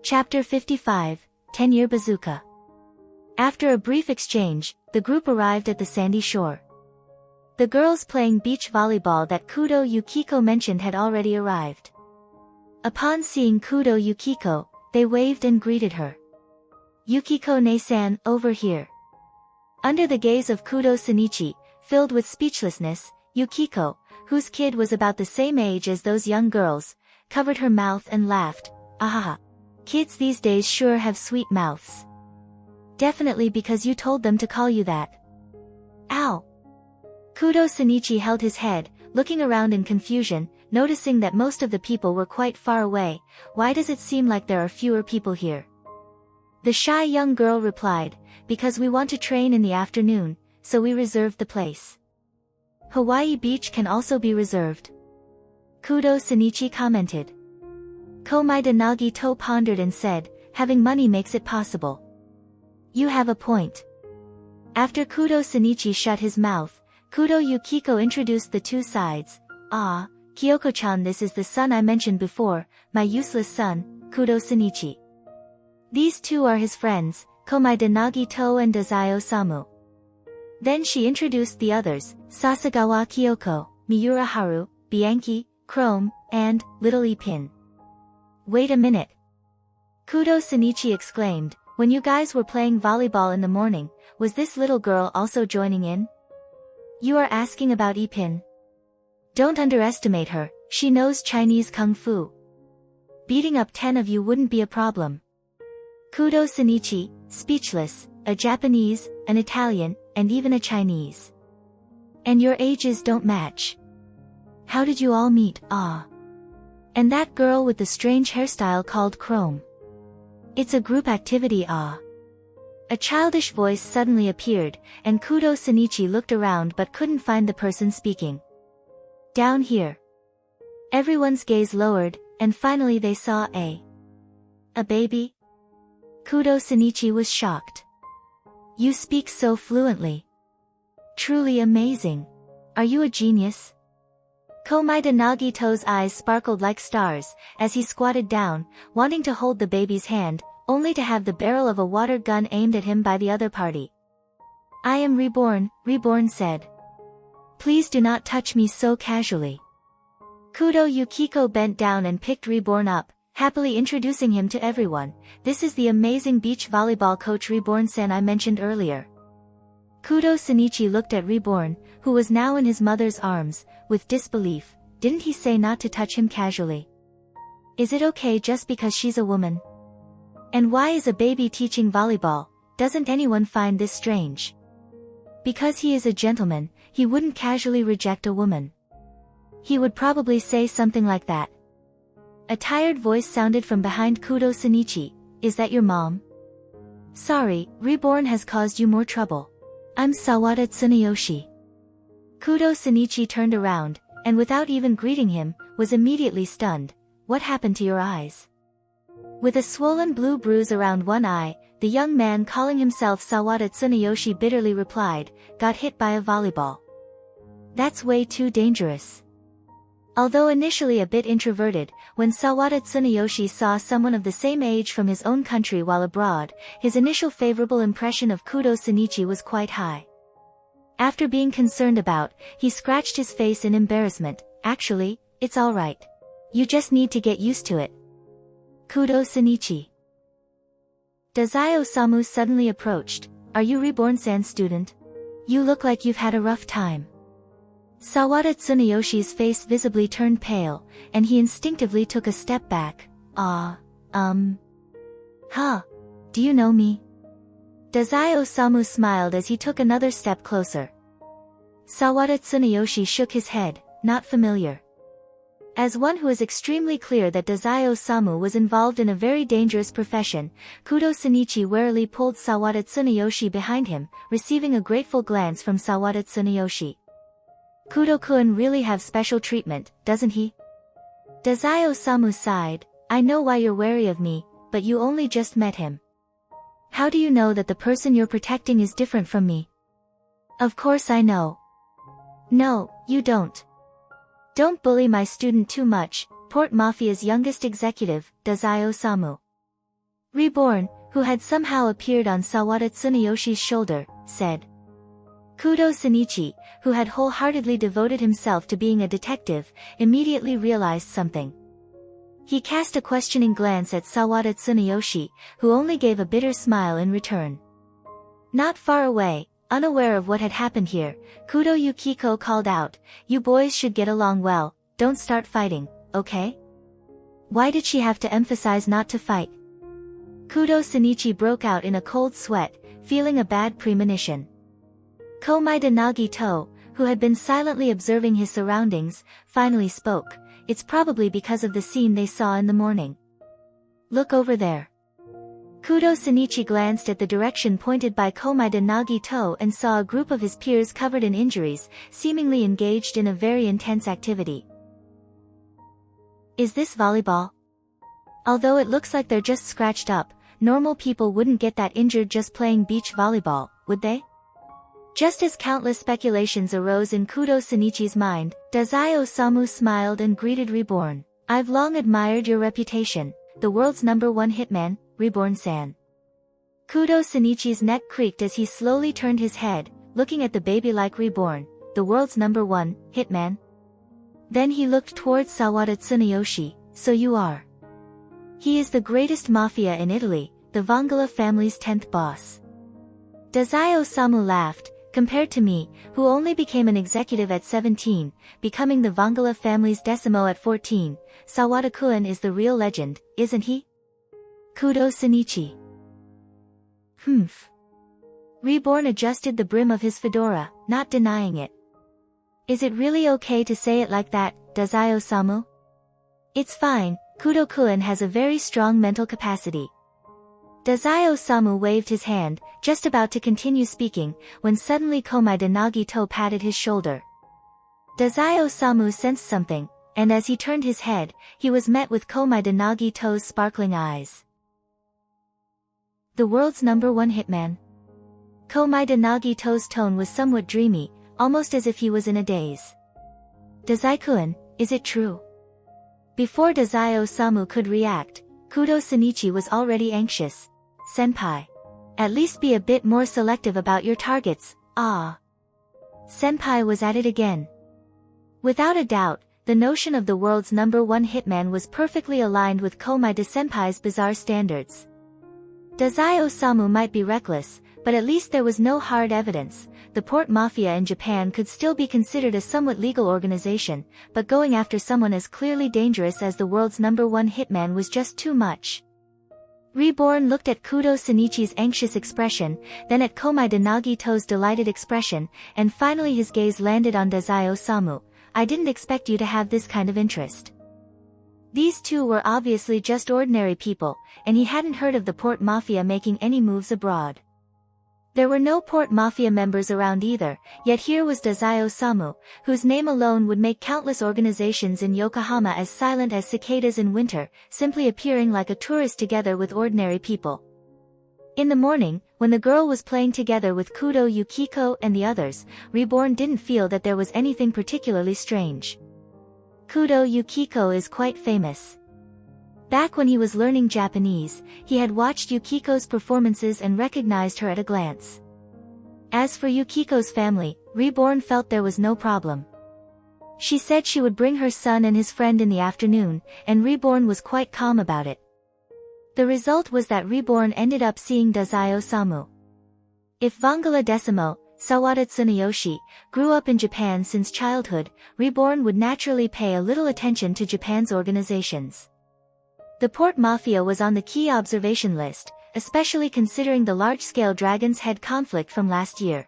Chapter 55, 10-Year Bazooka. After a brief exchange, the group arrived at the sandy shore. The girls playing beach volleyball that Kudo Yukiko mentioned had already arrived. Upon seeing Kudo Yukiko, they waved and greeted her. "Yukiko ne-san, over here." Under the gaze of Kudo Shinichi, filled with speechlessness, Yukiko, whose kid was about the same age as those young girls, covered her mouth and laughed. "Ahaha. Kids these days sure have sweet mouths. Definitely because you told them to call you that." Ow! Kudo Shinichi held his head, looking around in confusion, noticing that most of the people were quite far away. "Why does it seem like there are fewer people here?" The shy young girl replied, "Because we want to train in the afternoon, so we reserved the place." "Hawaii Beach can also be reserved," Kudo Shinichi commented. Komaeda Nagito pondered and said, "Having money makes it possible." "You have a point." After Kudo Shinichi shut his mouth, Kudo Yukiko introduced the two sides. "Ah, Kyoko-chan, this is the son I mentioned before, my useless son, Kudo Shinichi. These two are his friends, Komaeda Nagito and Dazai Osamu." Then she introduced the others, Sasagawa Kyoko, Miura Haru, Bianchi, Chrome, and Little Ipin. "Wait a minute!" Kudo Shinichi exclaimed, "When you guys were playing volleyball in the morning, was this little girl also joining in?" "You are asking about Ipin? Don't underestimate her, she knows Chinese Kung Fu. Beating up 10 of you wouldn't be a problem." Kudo Shinichi, speechless, a Japanese, an Italian, and even a Chinese. "And your ages don't match. How did you all meet? Ah. And that girl with the strange hairstyle called Chrome. It's a group activity, ah." A childish voice suddenly appeared, and Kudo Shinichi looked around but couldn't find the person speaking. "Down here." Everyone's gaze lowered, and finally they saw a baby? Kudo Shinichi was shocked. "You speak so fluently. Truly amazing. Are you a genius?" Komaeda Nagito's eyes sparkled like stars, as he squatted down, wanting to hold the baby's hand, only to have the barrel of a water gun aimed at him by the other party. "I am Reborn," Reborn said. "Please do not touch me so casually." Kudo Yukiko bent down and picked Reborn up, happily introducing him to everyone. "This is the amazing beach volleyball coach Reborn-san I mentioned earlier." Kudo Shinichi looked at Reborn, who was now in his mother's arms, with disbelief. Didn't he say not to touch him casually? Is it okay just because she's a woman? And why is a baby teaching volleyball? Doesn't anyone find this strange? Because he is a gentleman, he wouldn't casually reject a woman. He would probably say something like that. A tired voice sounded from behind Kudo Shinichi. "Is that your mom?" "Sorry, Reborn has caused you more trouble. I'm Sawada Tsuneyoshi." Kudo Shinichi turned around, and without even greeting him, was immediately stunned. "What happened to your eyes?" With a swollen blue bruise around one eye, the young man calling himself Sawada Tsuneyoshi bitterly replied, "Got hit by a volleyball. That's way too dangerous." Although initially a bit introverted, when Sawada Tsuneyoshi saw someone of the same age from his own country while abroad, his initial favorable impression of Kudo Shinichi was quite high. After being concerned about, he scratched his face in embarrassment. "Actually, it's alright. You just need to get used to it." Kudo Shinichi. Dazai Osamu suddenly approached. "Are you Reborn-san's student? You look like you've had a rough time." Sawada Tsuneyoshi's face visibly turned pale, and he instinctively took a step back. Huh? Do you know me?" Dazai Osamu smiled as he took another step closer. Sawada Tsuneyoshi shook his head. "Not familiar." As one who is extremely clear that Dazai Osamu was involved in a very dangerous profession, Kudo Shinichi warily pulled Sawada Tsuneyoshi behind him, receiving a grateful glance from Sawada Tsuneyoshi. "Kudo-kun really have special treatment, doesn't he?" Dazai Osamu sighed. "I know why you're wary of me, but you only just met him. How do you know that the person you're protecting is different from me?" "Of course I know." "No, you don't. Don't bully my student too much," Port Mafia's youngest executive, Dazai Osamu. Reborn, who had somehow appeared on Sawada Tsuneyoshi's shoulder, said. Kudo Shinichi, who had wholeheartedly devoted himself to being a detective, immediately realized something. He cast a questioning glance at Sawada Tsuneyoshi, who only gave a bitter smile in return. Not far away, unaware of what had happened here, Kudo Yukiko called out, "You boys should get along well, don't start fighting, okay?" Why did she have to emphasize not to fight? Kudo Shinichi broke out in a cold sweat, feeling a bad premonition. Komaeda Nagito, who had been silently observing his surroundings, finally spoke. It's probably because of the scene they saw in the morning. Look over there. Kudo Shinichi glanced at the direction pointed by Komaeda Nagito and saw a group of his peers covered in injuries, seemingly engaged in a very intense activity. Is this volleyball? Although it looks like they're just scratched up, normal people wouldn't get that injured just playing beach volleyball, would they? Just as countless speculations arose in Kudo Shinichi's mind, Dazai Osamu smiled and greeted Reborn. I've long admired your reputation, the world's #1 hitman, Reborn-san. Kudo Shinichi's neck creaked as he slowly turned his head, looking at the baby-like Reborn, the world's #1 hitman. Then he looked towards Sawada Tsuneyoshi, so you are. He is the greatest mafia in Italy, the Vongala family's 10th boss. Dazai Osamu laughed. Compared to me, who only became an executive at 17, becoming the Vongala family's decimo at 14, Sawada-kun is the real legend, isn't he? Kudo Shinichi. Reborn adjusted the brim of his fedora, not denying it. Is it really okay to say it like that, Dazai Osamu? It's fine, Kudo-kun has a very strong mental capacity. Dazai Osamu waved his hand, just about to continue speaking, when suddenly Komaeda Nagito patted his shoulder. Dazai Osamu sensed something, and as he turned his head, he was met with Komaeda Nagito's sparkling eyes. The world's #1 hitman. Komaeda Nagito's tone was somewhat dreamy, almost as if he was in a daze. Dazai-kun, is it true? Before Dazai Osamu could react, Kudo Shinichi was already anxious. Senpai. At least be a bit more selective about your targets, ah. Senpai was at it again. Without a doubt, the notion of the world's #1 hitman was perfectly aligned with Komaeda Senpai's bizarre standards. Dazai Osamu might be reckless, but at least there was no hard evidence. The port mafia in Japan could still be considered a somewhat legal organization, but going after someone as clearly dangerous as the world's #1 hitman was just too much. Reborn looked at Kudo Shinichi's anxious expression, then at Komaeda Nagito's delighted expression, and finally his gaze landed on Dazai Osamu. I didn't expect you to have this kind of interest. These two were obviously just ordinary people, and he hadn't heard of the port mafia making any moves abroad. There were no port mafia members around either, yet here was Dazai Osamu, whose name alone would make countless organizations in Yokohama as silent as cicadas in winter, simply appearing like a tourist together with ordinary people. In the morning, when the girl was playing together with Kudo Yukiko and the others, Reborn didn't feel that there was anything particularly strange. Kudo Yukiko is quite famous. Back when he was learning Japanese, he had watched Yukiko's performances and recognized her at a glance. As for Yukiko's family, Reborn felt there was no problem. She said she would bring her son and his friend in the afternoon, and Reborn was quite calm about it. The result was that Reborn ended up seeing Dazai Osamu. If Vongala Decimo, Sawada Tsuneyoshi, grew up in Japan since childhood, Reborn would naturally pay a little attention to Japan's organizations. The port mafia was on the key observation list, especially considering the large-scale Dragon's Head conflict from last year.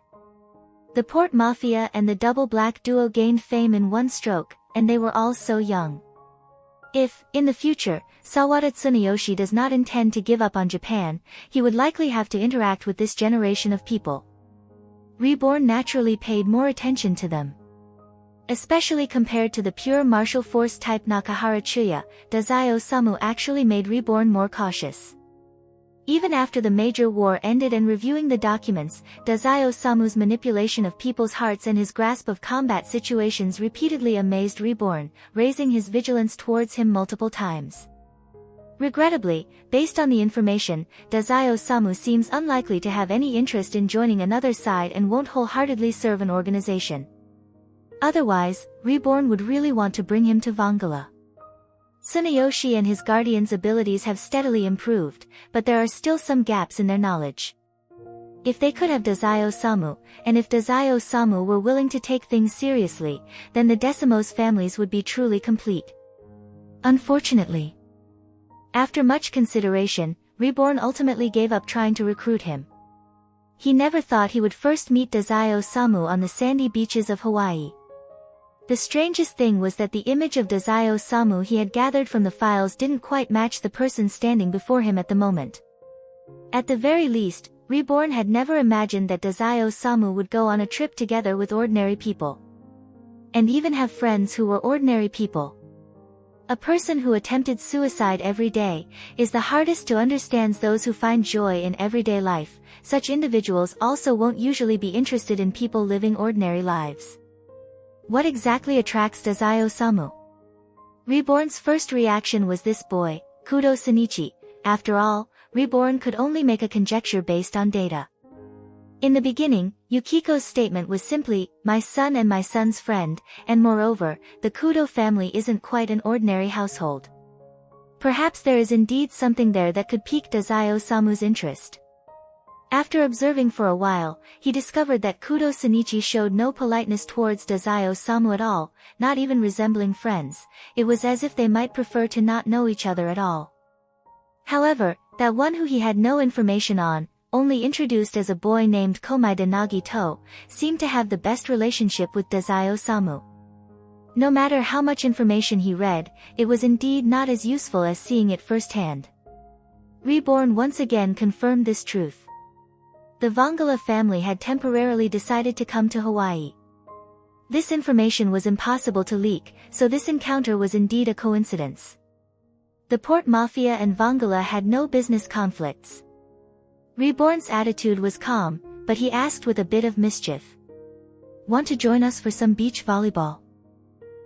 The port mafia and the double black duo gained fame in one stroke, and they were all so young. If, in the future, Sawada Tsuneyoshi does not intend to give up on Japan, he would likely have to interact with this generation of people. Reborn naturally paid more attention to them. Especially compared to the pure martial force type Nakahara Chuya, Dazai Osamu actually made Reborn more cautious. Even after the major war ended and reviewing the documents, Dazai Osamu's manipulation of people's hearts and his grasp of combat situations repeatedly amazed Reborn, raising his vigilance towards him multiple times. Regrettably, based on the information, Dazai Osamu seems unlikely to have any interest in joining another side and won't wholeheartedly serve an organization. Otherwise, Reborn would really want to bring him to Vangala. Tsunayoshi and his guardian's abilities have steadily improved, but there are still some gaps in their knowledge. If they could have Dazai Osamu, and if Dazai Osamu were willing to take things seriously, then the Decimos families would be truly complete. Unfortunately, after much consideration, Reborn ultimately gave up trying to recruit him. He never thought he would first meet Dazai Osamu on the sandy beaches of Hawaii. The strangest thing was that the image of Dazai Osamu he had gathered from the files didn't quite match the person standing before him at the moment. At the very least, Reborn had never imagined that Dazai Osamu would go on a trip together with ordinary people. And even have friends who were ordinary people. A person who attempted suicide every day is the hardest to understand. Those who find joy in everyday life, such individuals also won't usually be interested in people living ordinary lives. What exactly attracts Dazai Osamu? Reborn's first reaction was this boy, Kudo Shinichi. After all, Reborn could only make a conjecture based on data. In the beginning, Yukiko's statement was simply, "my son and my son's friend," and moreover, the Kudo family isn't quite an ordinary household. Perhaps there is indeed something there that could pique Dazai Osamu's interest. After observing for a while, he discovered that Kudo Shinichi showed no politeness towards Dazai Osamu at all, not even resembling friends. It was as if they might prefer to not know each other at all. However, that one who he had no information on, only introduced as a boy named Komaeda Nagito, seemed to have the best relationship with Dazai Osamu. No matter how much information he read, it was indeed not as useful as seeing it firsthand. Reborn once again confirmed this truth. The Vangala family had temporarily decided to come to Hawaii. This information was impossible to leak, so this encounter was indeed a coincidence. The Port Mafia and Vangala had no business conflicts. Reborn's attitude was calm, but he asked with a bit of mischief. "Want to join us for some beach volleyball?"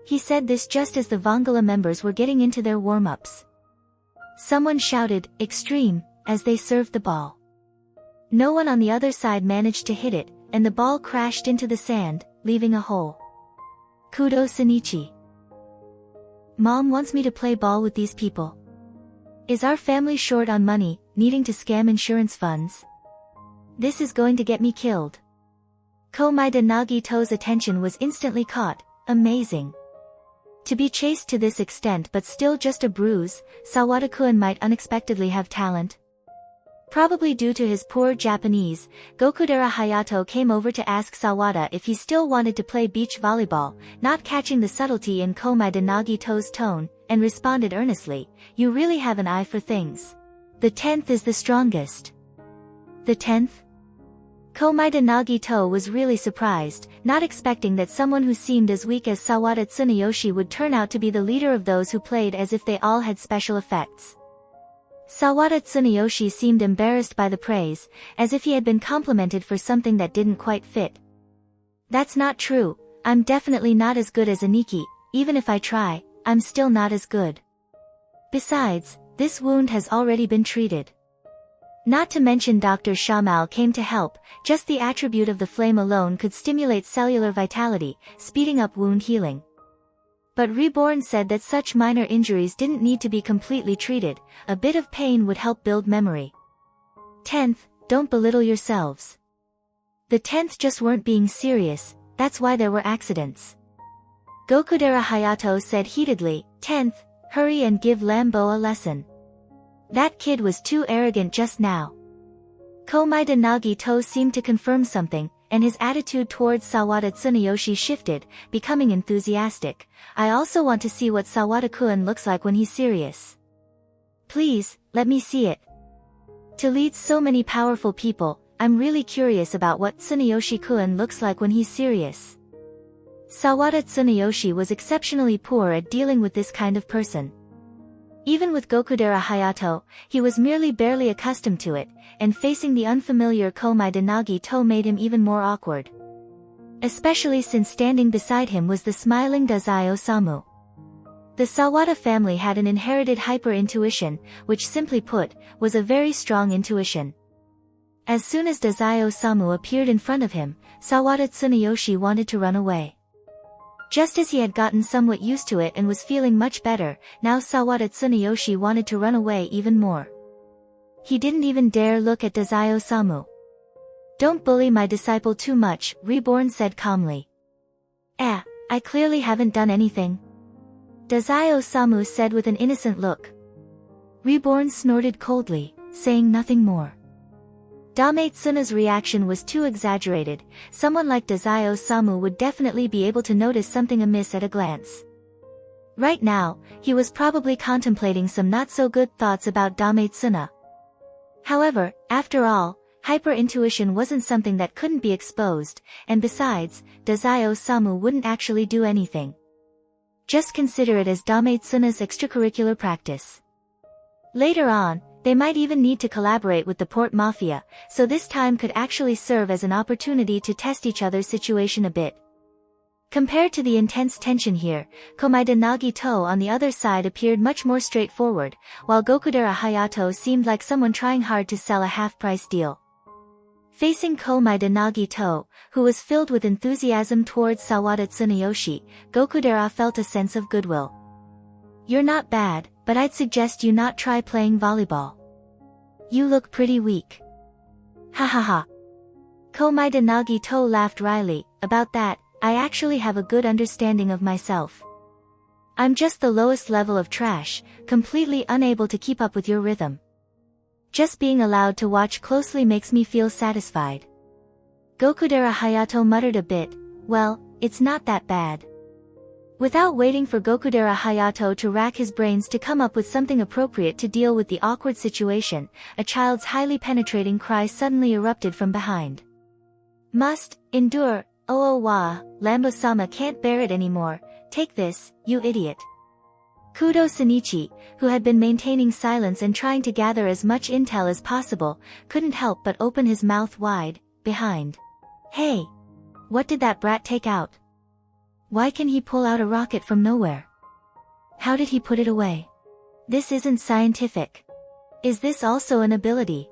He said this just as the Vangala members were getting into their warm-ups. Someone shouted, "Extreme," as they served the ball. No one on the other side managed to hit it, and the ball crashed into the sand, leaving a hole. Kudo Shinichi. "Mom wants me to play ball with these people. Is our family short on money, needing to scam insurance funds? This is going to get me killed." Komaeda Nagito's attention was instantly caught. Amazing. To be chased to this extent but still just a bruise, Sawada-kun might unexpectedly have talent. Probably due to his poor Japanese, Gokudera Hayato came over to ask Sawada if he still wanted to play beach volleyball, not catching the subtlety in Komaeda Nagito's tone, and responded earnestly, "You really have an eye for things. The 10th is the strongest." The 10th? Komaeda Nagito was really surprised, not expecting that someone who seemed as weak as Sawada Tsunayoshi would turn out to be the leader of those who played as if they all had special effects. Sawada Tsunayoshi seemed embarrassed by the praise, as if he had been complimented for something that didn't quite fit. "That's not true. I'm definitely not as good as Aniki. Even if I try, I'm still not as good. Besides, this wound has already been treated." Not to mention Dr. Shamal came to help. Just the attribute of the flame alone could stimulate cellular vitality, speeding up wound healing. But Reborn said that such minor injuries didn't need to be completely treated. A bit of pain would help build memory. 10th, don't belittle yourselves. The 10th just weren't being serious, that's why there were accidents. Gokudera Hayato said heatedly, 10th, hurry and give Lambo a lesson. That kid was too arrogant just now. Komaeda Nagito seemed to confirm something, and his attitude towards Sawada Tsunayoshi shifted, becoming enthusiastic. "I also want to see what Sawada-kun looks like when he's serious. Please, let me see it. To lead so many powerful people, I'm really curious about what Tsunayoshi-kun looks like when he's serious." Sawada Tsunayoshi was exceptionally poor at dealing with this kind of person. Even with Gokudera Hayato, he was merely barely accustomed to it, and facing the unfamiliar Komaeda Nagito made him even more awkward. Especially since standing beside him was the smiling Dazai Osamu. The Sawada family had an inherited hyper-intuition, which simply put, was a very strong intuition. As soon as Dazai Osamu appeared in front of him, Sawada Tsunayoshi wanted to run away. Just as he had gotten somewhat used to it and was feeling much better, now Sawada Tsunayoshi wanted to run away even more. He didn't even dare look at Dazai Osamu. "Don't bully my disciple too much," Reborn said calmly. I clearly haven't done anything," Dazai Osamu said with an innocent look. Reborn snorted coldly, saying nothing more. Danmei Tsuna's reaction was too exaggerated. Someone like Dazai Osamu would definitely be able to notice something amiss at a glance. Right now, he was probably contemplating some not-so-good thoughts about Danmei Tsuna. However, after all, hyper-intuition wasn't something that couldn't be exposed, and besides, Dazai Osamu wouldn't actually do anything. Just consider it as Danmei Tsuna's extracurricular practice. Later on, they might even need to collaborate with the Port Mafia, so this time could actually serve as an opportunity to test each other's situation a bit. Compared to the intense tension here, Komaeda Nagito on the other side appeared much more straightforward, while Gokudera Hayato seemed like someone trying hard to sell a half-price deal. Facing Komaeda Nagito, who was filled with enthusiasm towards Sawada Tsunayoshi, Gokudera felt a sense of goodwill. "You're not bad, but I'd suggest you not try playing volleyball. You look pretty weak." "Ha ha ha." Komaeda Nagito laughed wryly. "About that, I actually have a good understanding of myself. I'm just the lowest level of trash, completely unable to keep up with your rhythm. Just being allowed to watch closely makes me feel satisfied." Gokudera Hayato muttered a bit. "Well, it's not that bad." Without waiting for Gokudera Hayato to rack his brains to come up with something appropriate to deal with the awkward situation, a child's highly penetrating cry suddenly erupted from behind. "Must endure, oh wa, Lambo-sama can't bear it anymore, take this, you idiot." Kudo Shinichi, who had been maintaining silence and trying to gather as much intel as possible, couldn't help but open his mouth wide, behind. "Hey! What did that brat take out? Why can he pull out a rocket from nowhere? How did he put it away? This isn't scientific. Is this also an ability?"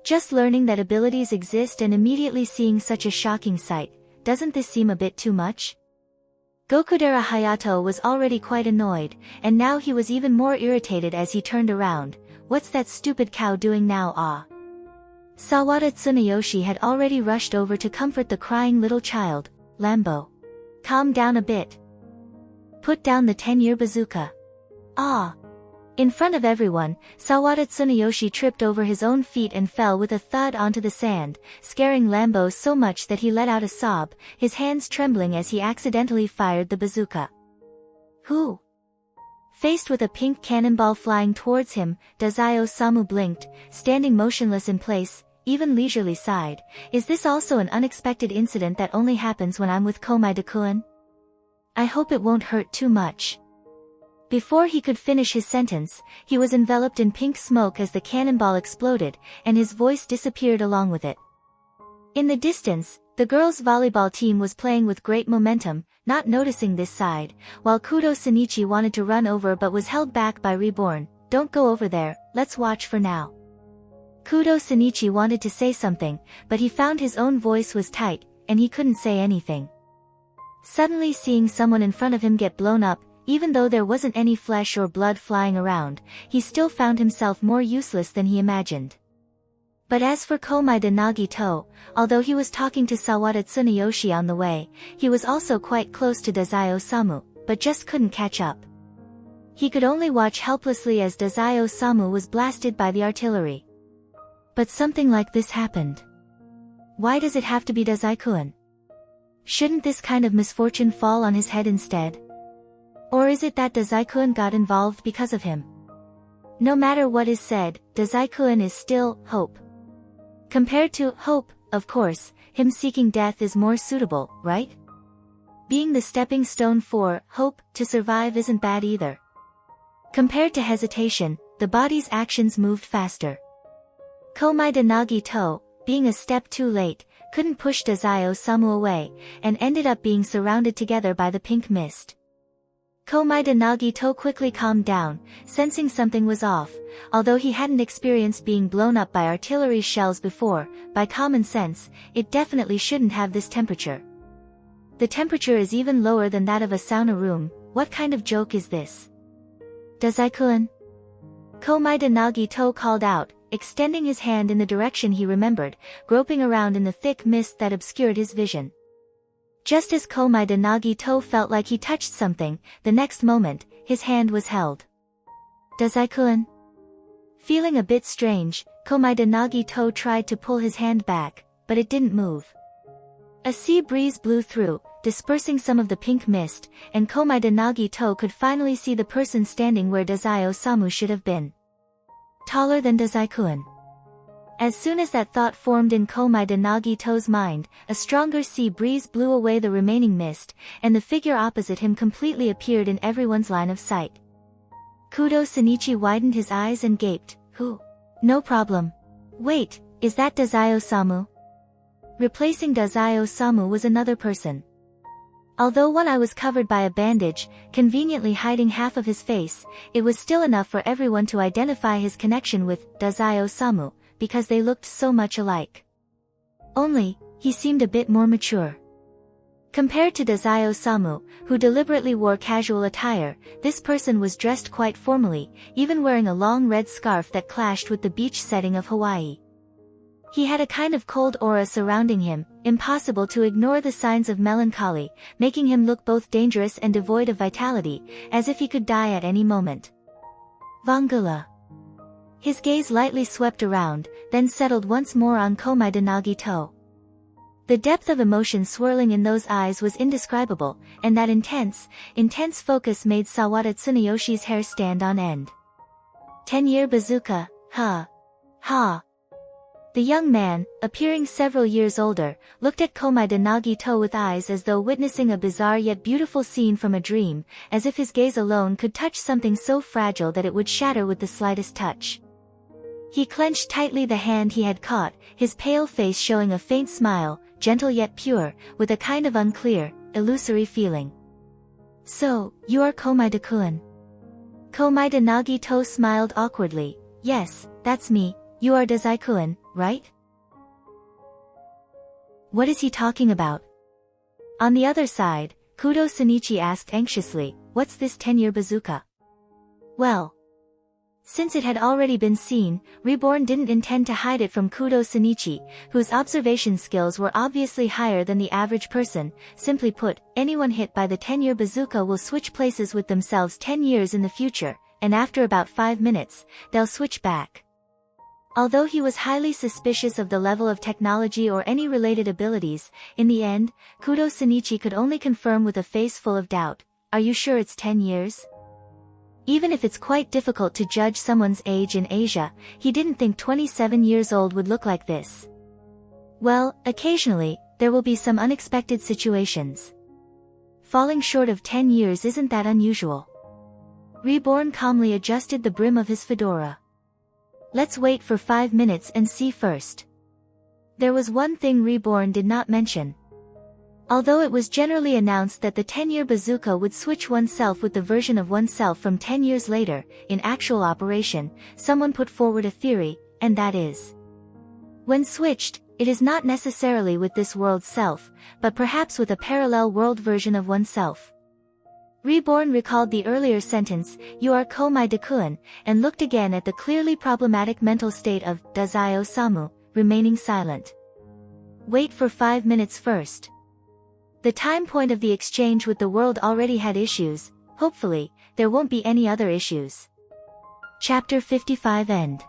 Just learning that abilities exist and immediately seeing such a shocking sight, doesn't this seem a bit too much? Gokudera Hayato was already quite annoyed, and now he was even more irritated as he turned around. "What's that stupid cow doing now, ah?" Sawada Tsunayoshi had already rushed over to comfort the crying little child. "Lambo. Calm down a bit. Put down the 10-year bazooka." "Ah." In front of everyone, Sawada Tsunayoshi tripped over his own feet and fell with a thud onto the sand, scaring Lambo so much that he let out a sob, his hands trembling as he accidentally fired the bazooka. "Who?" Faced with a pink cannonball flying towards him, Dazai Osamu blinked, standing motionless in place, even leisurely sighed. "Is this also an unexpected incident that only happens when I'm with Komaeda-kun? I hope it won't hurt too much." Before he could finish his sentence, he was enveloped in pink smoke as the cannonball exploded, and his voice disappeared along with it. In the distance, the girls' volleyball team was playing with great momentum, not noticing this side, while Kudo Shinichi wanted to run over but was held back by Reborn. "Don't go over there, let's watch for now." Kudo Shinichi wanted to say something, but he found his own voice was tight, and he couldn't say anything. Suddenly seeing someone in front of him get blown up, even though there wasn't any flesh or blood flying around, he still found himself more useless than he imagined. But as for Komaeda Nagito, although he was talking to Sawada Tsunayoshi on the way, he was also quite close to Dazai Osamu, but just couldn't catch up. He could only watch helplessly as Dazai Osamu was blasted by the artillery. But something like this happened. Why does it have to be Dazai-kun? Shouldn't this kind of misfortune fall on his head instead? Or is it that Dazai-kun got involved because of him? No matter what is said, Dazai-kun is still hope. Compared to hope, of course, him seeking death is more suitable, right? Being the stepping stone for hope to survive isn't bad either. Compared to hesitation, the body's actions moved faster. Komaeda Nagito, being a step too late, couldn't push Dazai Osamu away, and ended up being surrounded together by the pink mist. Komaeda Nagito quickly calmed down, sensing something was off. Although he hadn't experienced being blown up by artillery shells before, by common sense, it definitely shouldn't have this temperature. The temperature is even lower than that of a sauna room. What kind of joke is this? Dazai-kun? Komaeda Nagito called out, extending his hand in the direction he remembered, groping around in the thick mist that obscured his vision. Just as Komaeda Nagito felt like he touched something, the next moment, his hand was held. Dazai-kun? Feeling a bit strange, Komaeda Nagito tried to pull his hand back, but it didn't move. A sea breeze blew through, dispersing some of the pink mist, and Komaeda Nagito could finally see the person standing where Dazai-Osamu should have been. Taller than Dazai-kun. As soon as that thought formed in Komaeda Nagito's mind, a stronger sea breeze blew away the remaining mist, and the figure opposite him completely appeared in everyone's line of sight. Kudo Shinichi widened his eyes and gaped, "Who? No problem. Wait, is that Dazai-Osamu?" Replacing Dazai-Osamu was another person. Although one eye was covered by a bandage, conveniently hiding half of his face, it was still enough for everyone to identify his connection with Dazai-Osamu, because they looked so much alike. Only, he seemed a bit more mature. Compared to Dazai-Osamu, who deliberately wore casual attire, this person was dressed quite formally, even wearing a long red scarf that clashed with the beach setting of Hawaii. He had a kind of cold aura surrounding him, impossible to ignore the signs of melancholy, making him look both dangerous and devoid of vitality, as if he could die at any moment. Vangula. His gaze lightly swept around, then settled once more on Komaeda Nagito. The depth of emotion swirling in those eyes was indescribable, and that intense focus made Sawada Tsuneyoshi's hair stand on end. 10-year bazooka, ha. Ha. The young man, appearing several years older, looked at Komaeda Nagito with eyes as though witnessing a bizarre yet beautiful scene from a dream, as if his gaze alone could touch something so fragile that it would shatter with the slightest touch. He clenched tightly the hand he had caught, his pale face showing a faint smile, gentle yet pure, with a kind of unclear, illusory feeling. "So, you are Komaeda-kun?" Komaeda Nagito smiled awkwardly. "Yes, that's me. You are Dazai-kun, right?" What is he talking about? On the other side, Kudo Shinichi asked anxiously, "What's this 10-year bazooka?" Well, since it had already been seen, Reborn didn't intend to hide it from Kudo Shinichi, whose observation skills were obviously higher than the average person. Simply put, anyone hit by the 10-year bazooka will switch places with themselves 10 years in the future, and after about 5 minutes, they'll switch back. Although he was highly suspicious of the level of technology or any related abilities, in the end, Kudo Shinichi could only confirm with a face full of doubt, "Are you sure it's 10 years? Even if it's quite difficult to judge someone's age in Asia, he didn't think 27 years old would look like this. Well, occasionally, there will be some unexpected situations. Falling short of 10 years isn't that unusual." Reborn calmly adjusted the brim of his fedora. "Let's wait for 5 minutes and see first." There was one thing Reborn did not mention. Although it was generally announced that the 10-year bazooka would switch oneself with the version of oneself from 10 years later, in actual operation, someone put forward a theory, and that is, when switched, it is not necessarily with this world's self, but perhaps with a parallel world version of oneself. Reborn recalled the earlier sentence, "You are Komaeda-kun," and looked again at the clearly problematic mental state of Dazai-Osamu, remaining silent. Wait for 5 minutes first. The time point of the exchange with the world already had issues. Hopefully, there won't be any other issues. Chapter 55 End.